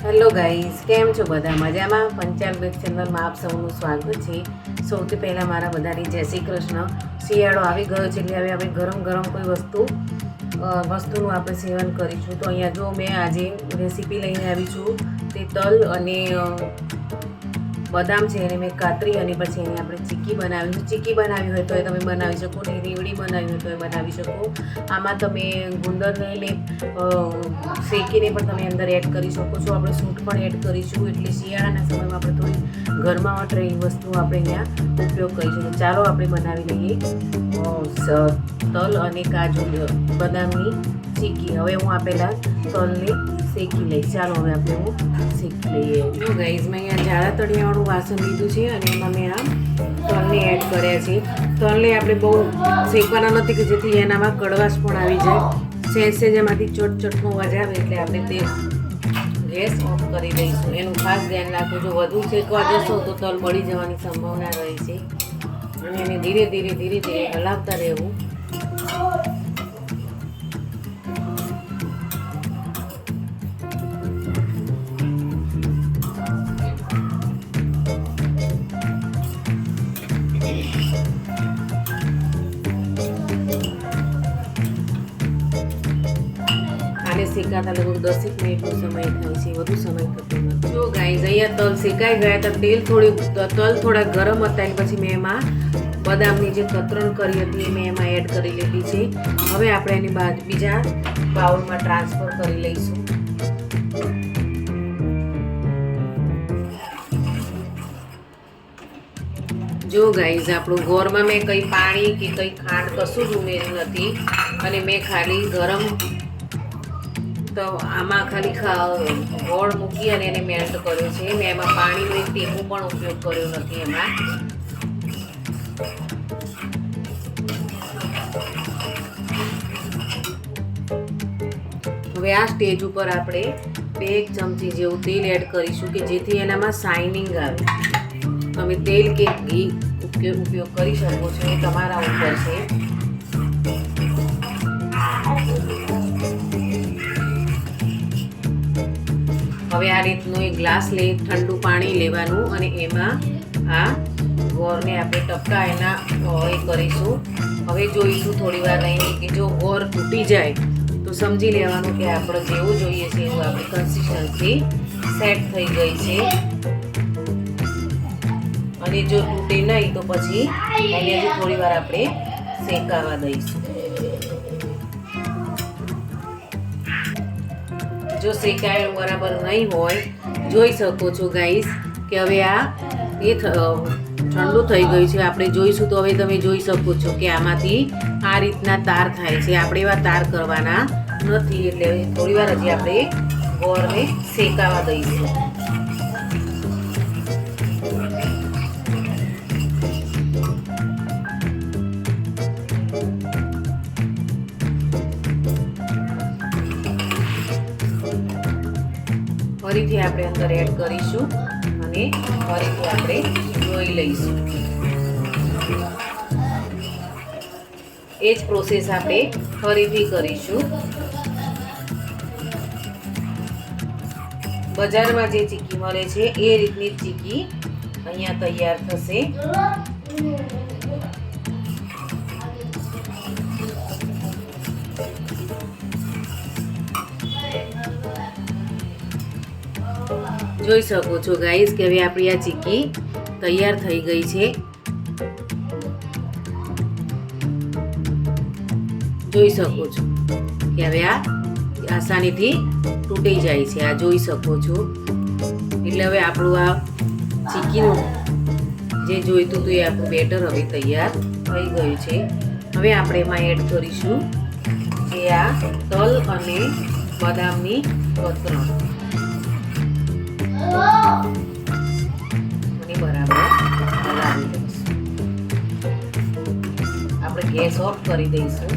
Hello guys, કેમ છો? બધા મજામાં? પંચાલ બેક ચેનલમાં આપ સૌનું સ્વાગત છે. સૌથી પહેલાં મારા બધાની જય શ્રી કૃષ્ણ. શિયાળો આવી ગયો છે એટલે હવે આપણે ગરમ ગરમ કોઈ વસ્તુનું આપણે સેવન કરીશું. તો અહીંયા જો મેં આજે રેસીપી લઈને આવી છું. તે તલ અને બદામ છે એને મેં કાતરી અને પછી એને આપણે ચીક્કી બનાવી. ચીક્કી બનાવી હોય તો એ તમે બનાવી શકો, ને રેવડી બનાવી હોય તો એ બનાવી શકો. આમાં તમે ગુંદરને શેકીને પણ તમે અંદર એડ કરી શકો છો. આપણે સૂંઠ પણ એડ કરીશું, એટલે શિયાળાના સમયમાં આપણે થોડી ઘરમાં રહેલી વસ્તુ આપણે અહીંયા ઉપયોગ કરીશું. તો ચાલો આપણે બનાવી લઈએ તલ અને કાજુ બદામની ચીક્કી. હવે હું આપેલા તલને શેકી લઈશ. ચાલો હવે આપણે હું શેકી લઈએ. જો ગાઈઝ, મેં અહીંયા જાડા તળિયાવાળું વાસણ લીધું છે અને એમાં મેં આ તલને એડ કર્યા છે. તલને આપણે બહુ શેકવાના નથી કે જેથી એનામાં કડવાશ પણ આવી જાય. સહેજ એમાંથી ચોટનો અવાજ આવે એટલે આપણે તે ગેસ ઓફ કરી દઈશું. એનું ખાસ ધ્યાન રાખવું. જો વધુ શેકવા જશો તો તલ બળી જવાની સંભાવના રહે છે. અને એને ધીરે ધીરે હલાવતા રહેવું. શેકાતા લગભગ 10 મિનિટનો સમય થાય છે, વધુ સમય થતો નથી. જો ગાઈઝ, અહીંયા તલ શેકાઈ ગયા હતા. તલ થોડા ગરમ હતા અને પછી મેં એમાં બદામની જે કતરણ કરી હતી એ મેં એમાં એડ કરી લીધી છે. હવે આપણે એની બીજા બાઉલમાં ટ્રાન્સફર કરી લઈશું. જો ગાઈઝ, આપણું ગોળમાં મેં કંઈ પાણી કે કંઈ ખાંડ કશું જ ઉમેર્યું નથી અને મેં ખાલી ગરમ તો આમાં ખાલી ગોળ મૂકી અને એને મેલ્ટ કર્યો છે. મેં એમાં પાણીનો એક ટીપું પણ ઉપયોગ કર્યો નથી એમાં. હવે આ સ્ટેજ ઉપર આપણે 2 ચમચી જેવું તેલ એડ કરીશું કે જેથી એનામાં શાઇનિંગ આવે. તમે તેલ કે ઘી ઉપયોગ કરી શકો છો, એ તમારા ઉપર છે. હવે આ રીતનું એક ગ્લાસ ઠંડુ પાણી લેવાનું અને એમાં આ ગોળને આપણે ટપકા એના એ કરીશું. હવે જોઈશું થોડી વાર રહીને કે જો ગોળ તૂટી જાય તો સમજી લેવાનું કે આપણે જેવું જોઈએ છે એવું આપણી કન્સિસ્ટન્સી સેટ થઈ ગઈ છે. અને જો તૂટે નહીં તો પછી એને થોડી વાર આપણે શેકાવા દઈશું. જો શેકાયેલું બરાબર નહીં હોય, જોઈ શકો છો ગાઈસ કે હવે આ ઠંડુ થઈ ગયું છે. આપણે જોઈશું તો હવે તમે જોઈ શકો છો કે આમાંથી આ રીતના તાર થાય છે. આપણે એવા તાર કરવાના નથી, એટલે થોડી વાર હજી આપણે ગોળને શેકાવા દઈશું. ફરીથી આપણે અંદર એડ કરીશું અને ફરીથી આપણે જોઈ લઈશું. એ જ પ્રોસેસ આપણે ફરીથી કરીશું. બજારમાં જે ચીક્કી મળે છે એ રીતની ચીક્કી અહીંયા તૈયાર થશે. જોઈ શકો છો ગાઈસ કે હવે આપણી આ ચીક્કી તૈયાર થઈ ગઈ છે. જોઈ શકો છો કે હવે આ આસાનીથી તૂટી જાય છે. આ જોઈ શકો છો. એટલે હવે આપણું આ ચીક્કીનું જે જોઈતું હતું એ આપણું બેટર હવે તૈયાર થઈ ગયું છે. હવે આપણે એમાં એડ કરીશું કે આ તલ અને બદામની કતરણ. અને બરાબર હલાવી દઈશું. આપણે ગેસ ઓફ કરી દઈશું.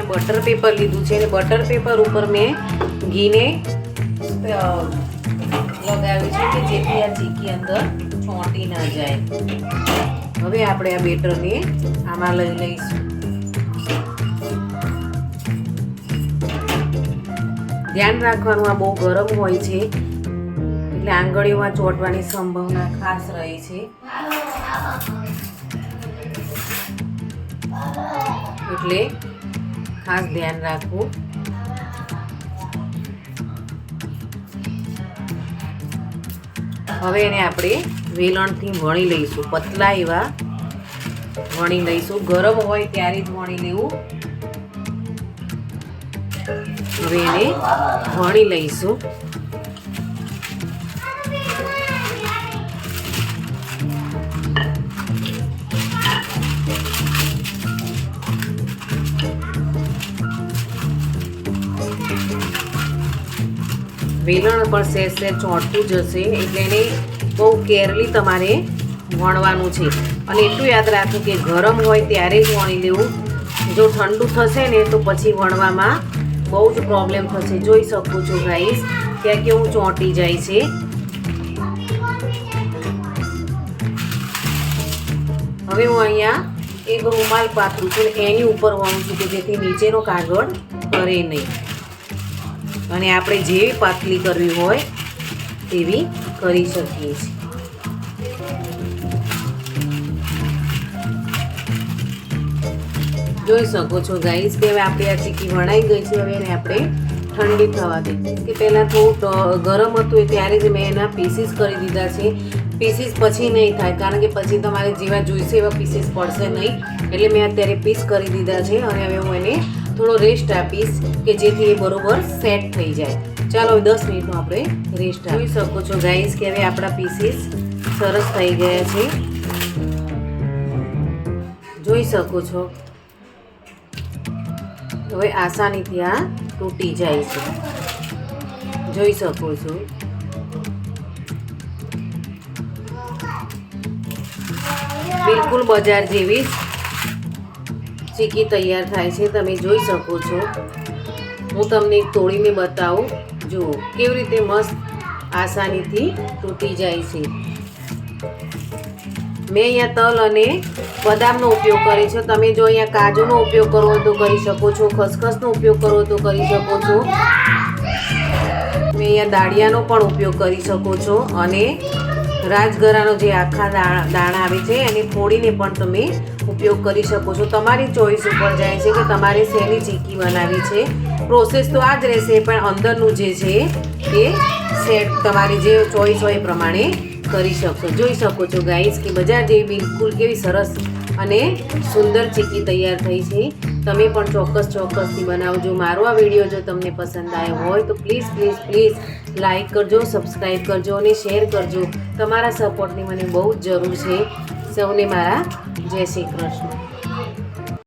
બટર પેપર લીધું છે અને બટર પેપર ઉપર મેં ઘીને લગાવ્યું છે કે જેથી આ ચીકી અંદર ચોંટી ના જાય. હવે આપણે આ બેટરને આમાં લઈ લઈશું. ધ્યાન રાખવાનું, આ બહુ ગરમ હોય છે એટલે આંગળીઓમાં ચોંટવાની સંભાવના ખાસ રહે છે, એટલે ખાસ ધ્યાન રાખવું. હવે એને આપણે વેલણથી વણી લઈશું, પતલા એવા વણી લઈશું. ગરમ હોય ત્યારે જ વણી લેવું. હવે એને વણી લઈશું. વેલણ પણ સહેજ ચોંટતું જશે એટલે એને બહુ કેરલી તમારે વણવાનું છે. અને એટલું યાદ રાખો કે ગરમ હોય ત્યારે જ વણી લેવું. જો ઠંડુ થશે ને તો પછી વણવામાં બહુ જ પ્રોબ્લેમ થશે. જોઈ શકો છો ગાઈસ ક્યાં કેવું ચોંટી જાય છે. હવે હું અહીંયા એક રૂમાલ પાથરું છું અને એની ઉપર વણું છું કે જેથી નીચેનો કાગળ કરે નહીં. અને આપણે જેવી પાતળી કરવી હોય તેવી કરી શકીએ છીએ. જોઈ શકો છો ગાઈસ કે હવે આપણી આ ચીકી વણાઈ ગઈ છે. હવે એને આપણે ઠંડી થવા દઈએ. કે પહેલાં થોડું ગરમ હતું ત્યારે જ મેં એના પીસીસ કરી દીધા છે. પીસીસ પછી નહીં થાય કારણ કે પછી તમારે જેવા જોઈશે એવા પીસીસ પડશે નહીં, એટલે મેં અત્યારે પીસ કરી દીધા છે. અને હવે હું એને થોડો રેસ્ટ આપીશ કે જેથી એ બરોબર સેટ થઈ જાય. ચાલો 10 મિનિટનો આપણે રેસ્ટ આપી. જોઈ શકો છો ગાઈસ કે હવે આપણા પીસીસ સરસ થઈ ગયા છે. જોઈ શકો છો હવે આસાનીથી આ તૂટી જાય છે. જોઈ શકો છો. બિલકુલ બજાર જેવી જ ચીકી તૈયાર થાય છે. તમે જોઈ શકો છો. હું તમને એક તોડીને બતાવું. જુઓ કેવી રીતે મસ્ત આસાનીથી તૂટી જાય છે. મેં અહીંયા તલ અને બદામનો ઉપયોગ કર્યો છે. તમે જો અહીંયા કાજુનો ઉપયોગ કરવો હોય તો કરી શકો છો, ખસખસનો ઉપયોગ કરવો હોય તો કરી શકો છો. મેં અહીંયા દાળિયાનો પણ ઉપયોગ કરી શકો છો અને રાજગરાનો જે આખા દાણા આવે છે એને ફોડીને પણ તમે ઉપયોગ કરી શકો છો. તમારી ચોઈસ ઉપર જાય છે કે તમારે શેની ચીકી બનાવી છે. પ્રોસેસ તો આ જ રહેશે પણ અંદરનું જે છે એ સેટ તમારી જે ચોઈસ હોય એ પ્રમાણે કરી શકશો. જોઈ શકો છો ગાઈસ કે બજાર જેવી બિલકુલ કેવી સરસ અને સુંદર ચીકી તૈયાર થઈ છે. તમે પણ ચોક્કસથી બનાવજો. મારો આ વિડીયો જો તમને પસંદ આવ્યો હોય તો પ્લીઝ લાઈક કરજો, સબસ્ક્રાઈબ કરજો અને શેર કરજો. તમારા સપોર્ટની મને બહુ જ જરૂર છે. સૌને મારા જય શ્રી કૃષ્ણ.